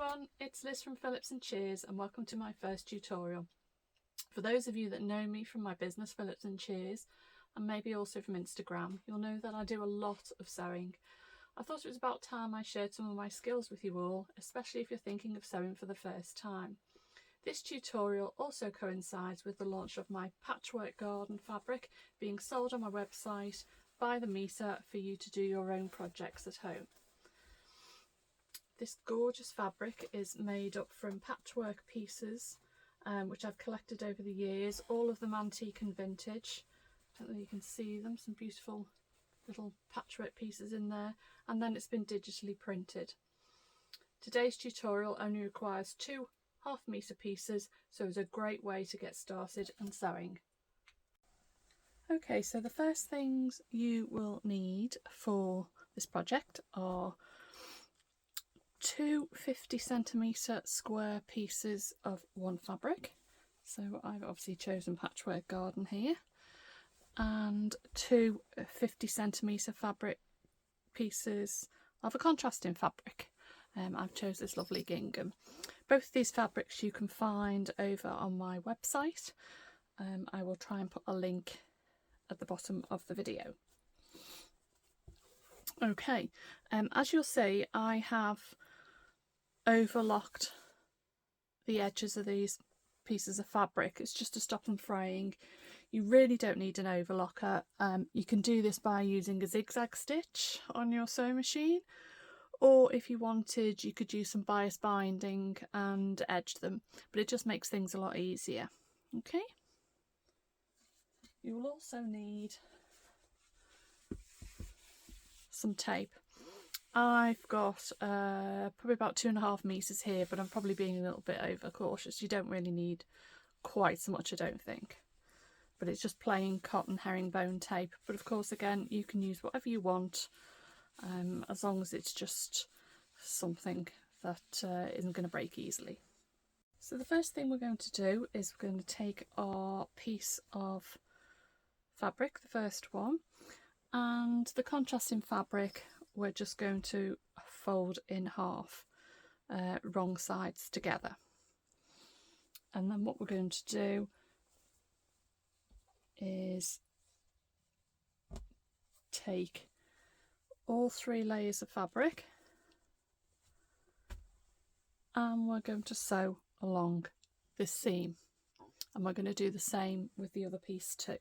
everyone, it's Liz from Phillips and Cheers and welcome to my first tutorial. For those of you that know me from my business Phillips and Cheers and maybe also from Instagram, you'll know that I do a lot of sewing. I thought it was about time I shared some of my skills with you all, especially if you're thinking of sewing for the first time. This tutorial also coincides with the launch of my patchwork garden fabric being sold on my website by the meter for you to do your own projects at home. This gorgeous fabric is made up from patchwork pieces which I've collected over the years, all of them antique and vintage. I don't know if you can see them, some beautiful little patchwork pieces in there, and then it's been digitally printed. Today's tutorial only requires 2 half-metre pieces, so it's a great way to get started and sewing. Okay, so the first things you will need for this project are 2 50cm square pieces of one fabric, so I've obviously chosen patchwork garden here, and 2 50cm fabric pieces of a contrasting fabric. I've chosen this lovely gingham. Both of these fabrics you can find over on my website. I will try and put a link at the bottom of the video. Okay, as you'll see, I have overlocked the edges of these pieces of fabric. It's just to stop them fraying. You really don't need an overlocker. You can do this by using a zigzag stitch on your sewing machine, or if you wanted you could use some bias binding and edge them, but it just makes things a lot easier. Okay, you will also need some tape. I've got probably about 2.5 meters here, but I'm probably being a little bit over cautious. You don't really need quite so much, I don't think, but it's just plain cotton herringbone tape. But of course, again, you can use whatever you want, as long as it's just something that isn't going to break easily. So the first thing we're going to do is we're going to take our piece of fabric, the first one, and the contrasting fabric we're just going to fold in half, wrong sides together. And then what we're going to do is take all 3 layers of fabric and we're going to sew along this seam, and we're going to do the same with the other piece too.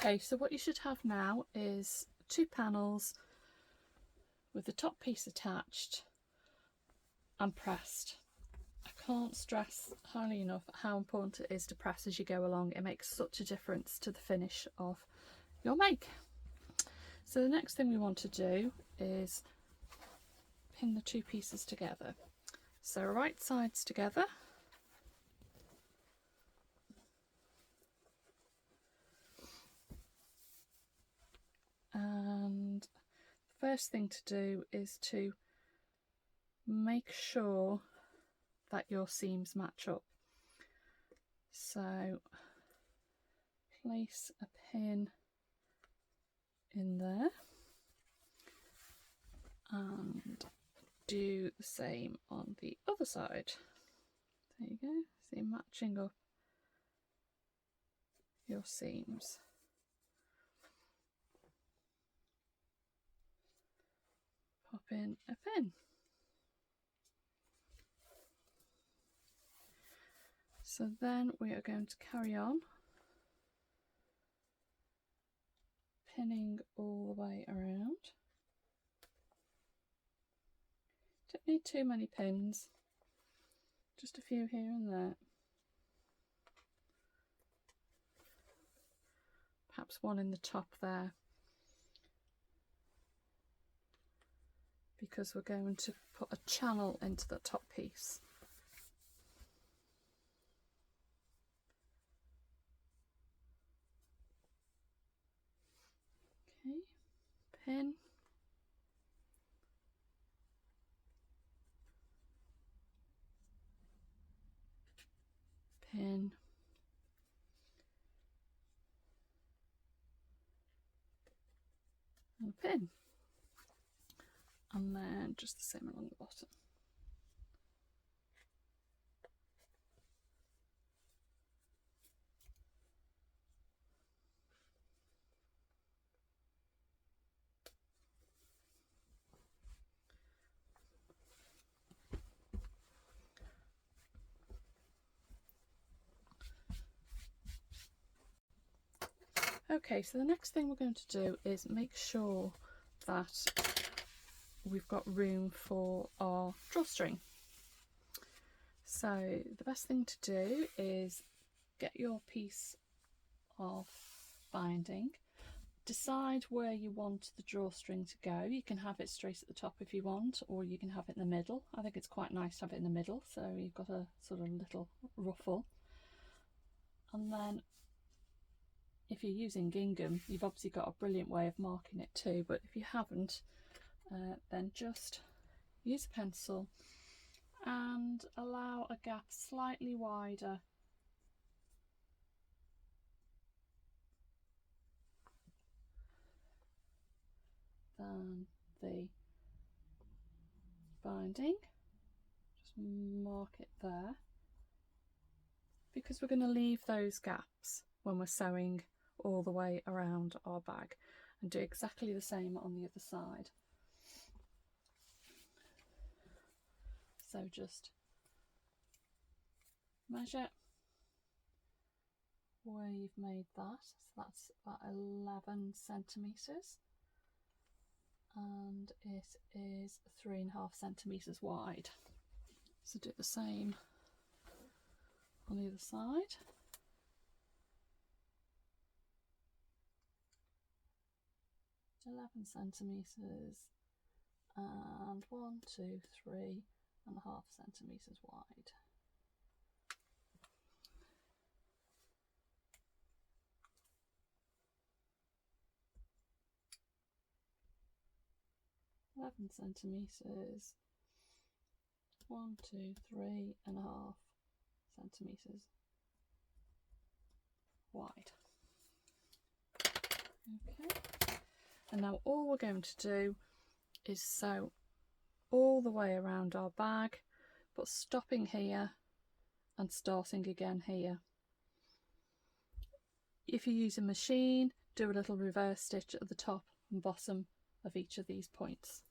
Okay, so what you should have now is 2 panels with the top piece attached and pressed. I can't stress highly enough how important it is to press as you go along. It makes such a difference to the finish of your make. So the next thing we want to do is pin the 2 pieces together. So right sides together. And the first thing to do is to make sure that your seams match up. So place a pin in there and do the same on the other side. There you go, see, matching up your seams. Pop in a pin. So then we are going to carry on pinning all the way around. Don't need too many pins, just a few here and there. Perhaps one in the top there, because we're going to put a channel into the top piece. Okay, pin. Pin. And a pin. And then just the same along the bottom. Okay, so the next thing we're going to do is make sure that we've got room for our drawstring. So the best thing to do is get your piece of binding, decide where you want the drawstring to go. You can have it straight at the top if you want, or you can have it in the middle. I think it's quite nice to have it in the middle, so you've got a sort of little ruffle. And then if you're using gingham, you've obviously got a brilliant way of marking it too, but if you haven't, then just use a pencil and allow a gap slightly wider than the binding. Just mark it there, because we're going to leave those gaps when we're sewing all the way around our bag, and do exactly the same on the other side. So just measure where you've made that. So that's about 11 centimetres, and it is 3.5 centimetres wide. So do the same on the other side. .11 centimetres and 1, 2, 3.5 centimetres wide. .11 centimetres, 1, 2, 3.5 centimetres wide. Okay. And now all we're going to do is sew all the way around our bag, but stopping here and starting again here. If you use a machine, do a little reverse stitch at the top and bottom of each of these points.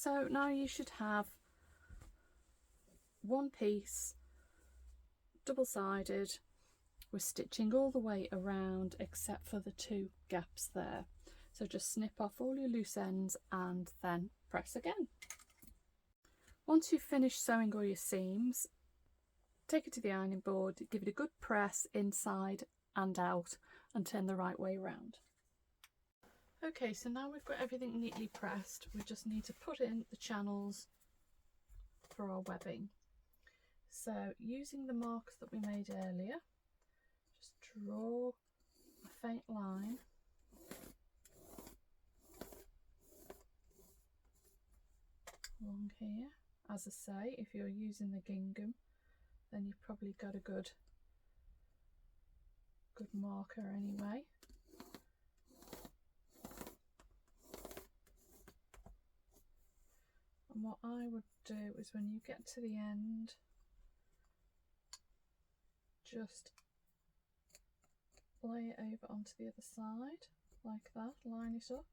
So now you should have one piece, double-sided, with stitching all the way around except for the 2 gaps there. So just snip off all your loose ends and then press again. Once you've finished sewing all your seams, take it to the ironing board, give it a good press inside and out and turn the right way around. Okay, so now we've got everything neatly pressed, we just need to put in the channels for our webbing. So using the marks that we made earlier, just draw a faint line along here. As I say, if you're using the gingham, then you've probably got a good marker anyway. And what I would do is when you get to the end, just lay it over onto the other side like that, line it up.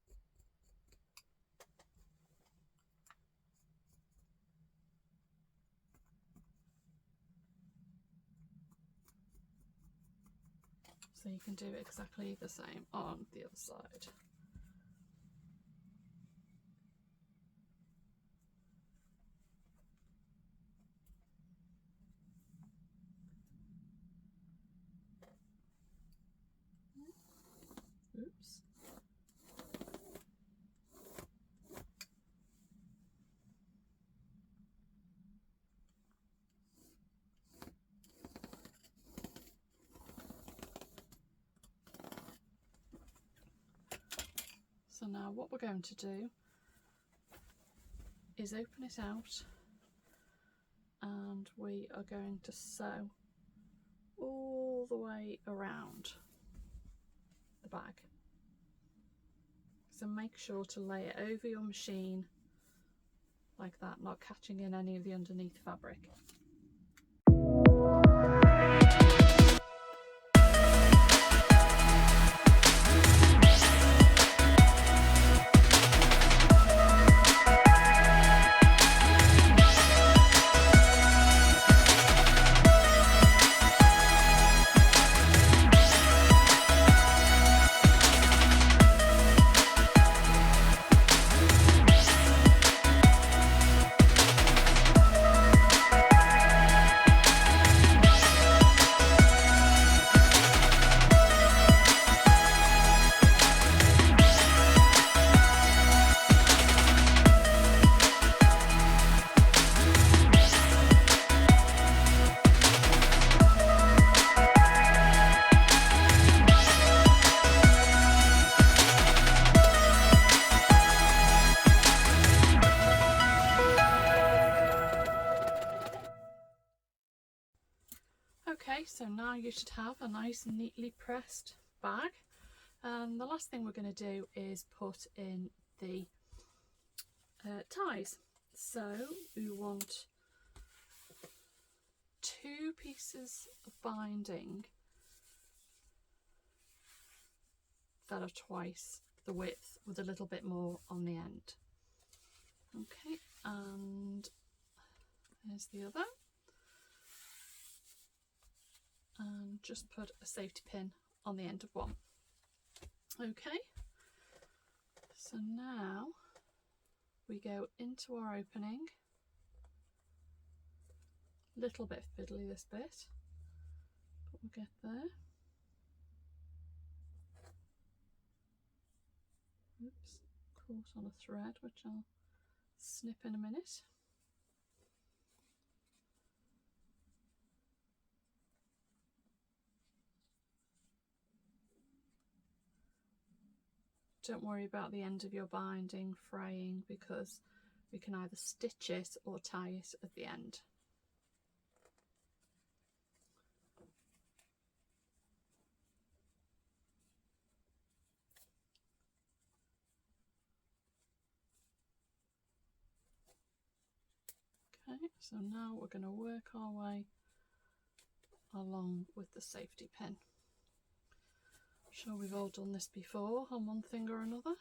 So you can do exactly the same on the other side. Oops. So now what we're going to do is open it out and we are going to sew all the way around the bag. So make sure to lay it over your machine like that, not catching in any of the underneath fabric. Okay, so now you should have a nice neatly pressed bag, and the last thing we're going to do is put in the ties. So we want 2 pieces of binding that are twice the width with a little bit more on the end. Okay, and there's the other. And just put a safety pin on the end of one. Okay, so now we go into our opening. Little bit fiddly this bit, but we'll get there. Oops, caught on a thread which I'll snip in a minute. Don't worry about the end of your binding fraying, because we can either stitch it or tie it at the end. Okay, so now we're going to work our way along with the safety pin. Sure, we've all done this before on one thing or another.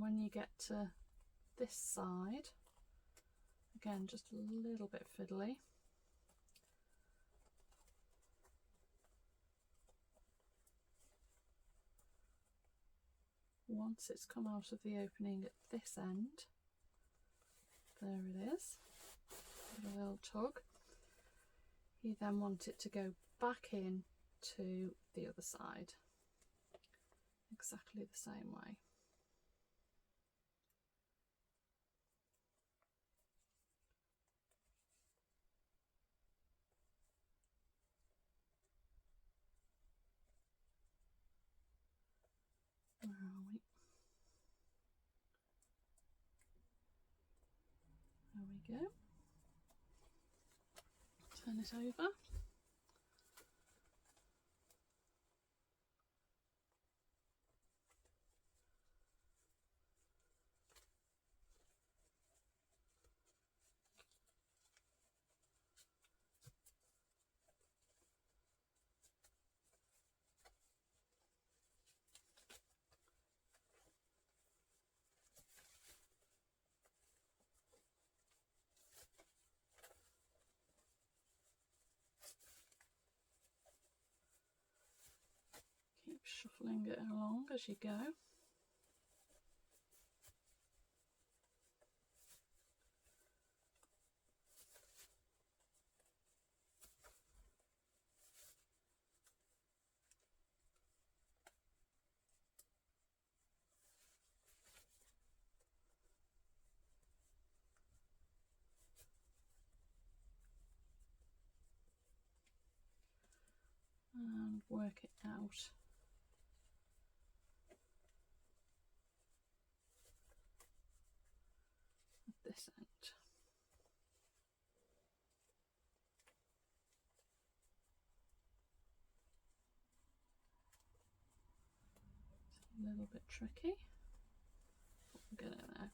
And when you get to this side, again, just a little bit fiddly. Once it's come out of the opening at this end, there it is, a little tug. You then want it to go back in to the other side, exactly the same way. Where are we? There we go. Turn it over. Keep shuffling it along as you go. And work it out. At this end. It's a little bit tricky. We'll get it there.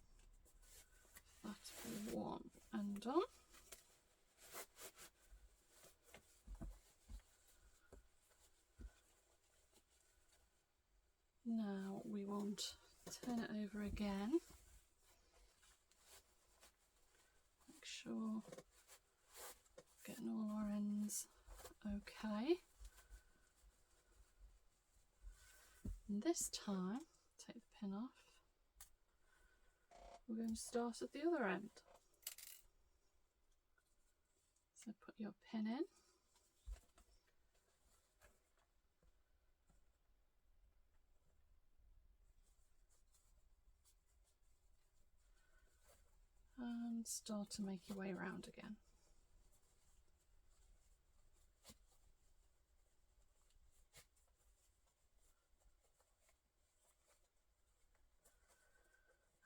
That's one and done. Now we want to turn it over again. Make sure getting all our ends okay. And this time, take the pin off. We're going to start at the other end. So put your pin in. And start to make your way around again.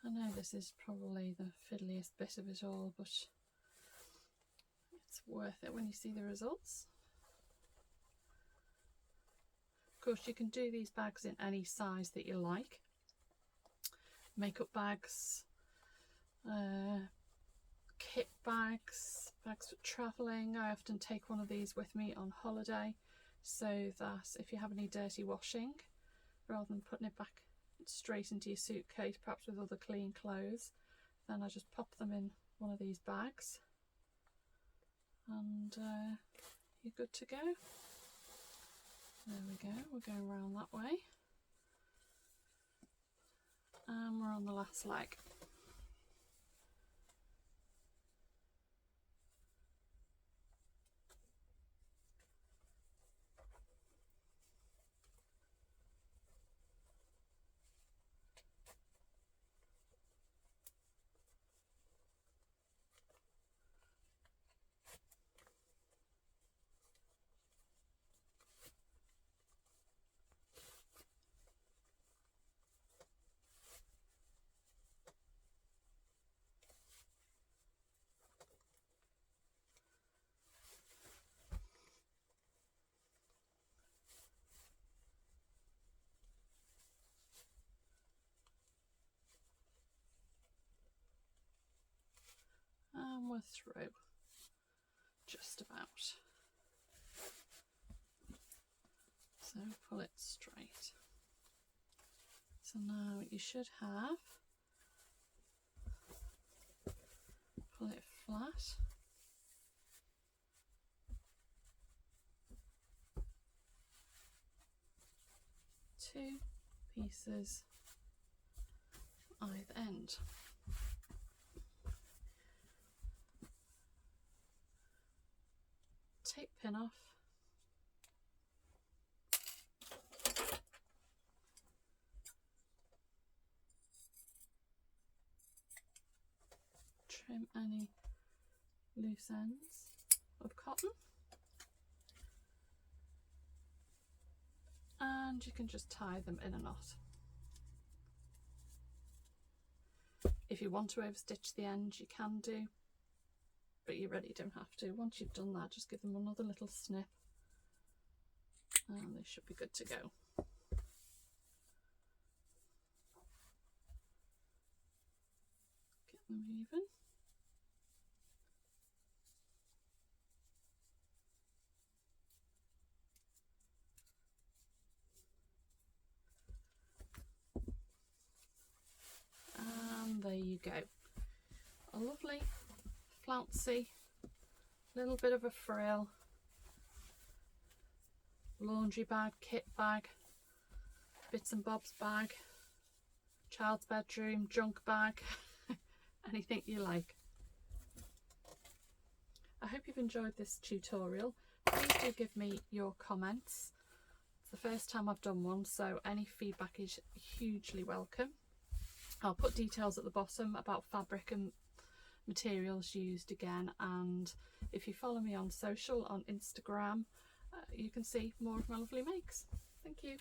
I know this is probably the fiddliest bit of it all, but it's worth it when you see the results. Of course, you can do these bags in any size that you like. Makeup bags, kit bags, bags for travelling. I often take one of these with me on holiday so that if you have any dirty washing, rather than putting it back straight into your suitcase, perhaps with other clean clothes, then I just pop them in one of these bags and you're good to go. There we go, we're going around that way and we're on the last leg. And we're through, just about. So pull it straight. So now you should have flat. Two pieces either end. Take pin off. Trim any loose ends of cotton. And you can just tie them in a knot. If you want to overstitch the end, you can do, but you really don't have to. Once you've done that, just give them another little snip and they should be good to go. Get them even. And there you go. A lovely, flouncy, little bit of a frill, laundry bag, kit bag, bits and bobs bag, child's bedroom, junk bag, anything you like. I hope you've enjoyed this tutorial. Please do give me your comments. It's the first time I've done one, so any feedback is hugely welcome. I'll put details at the bottom about fabric and materials used again, and if you follow me on social, on Instagram, you can see more of my lovely makes. Thank you.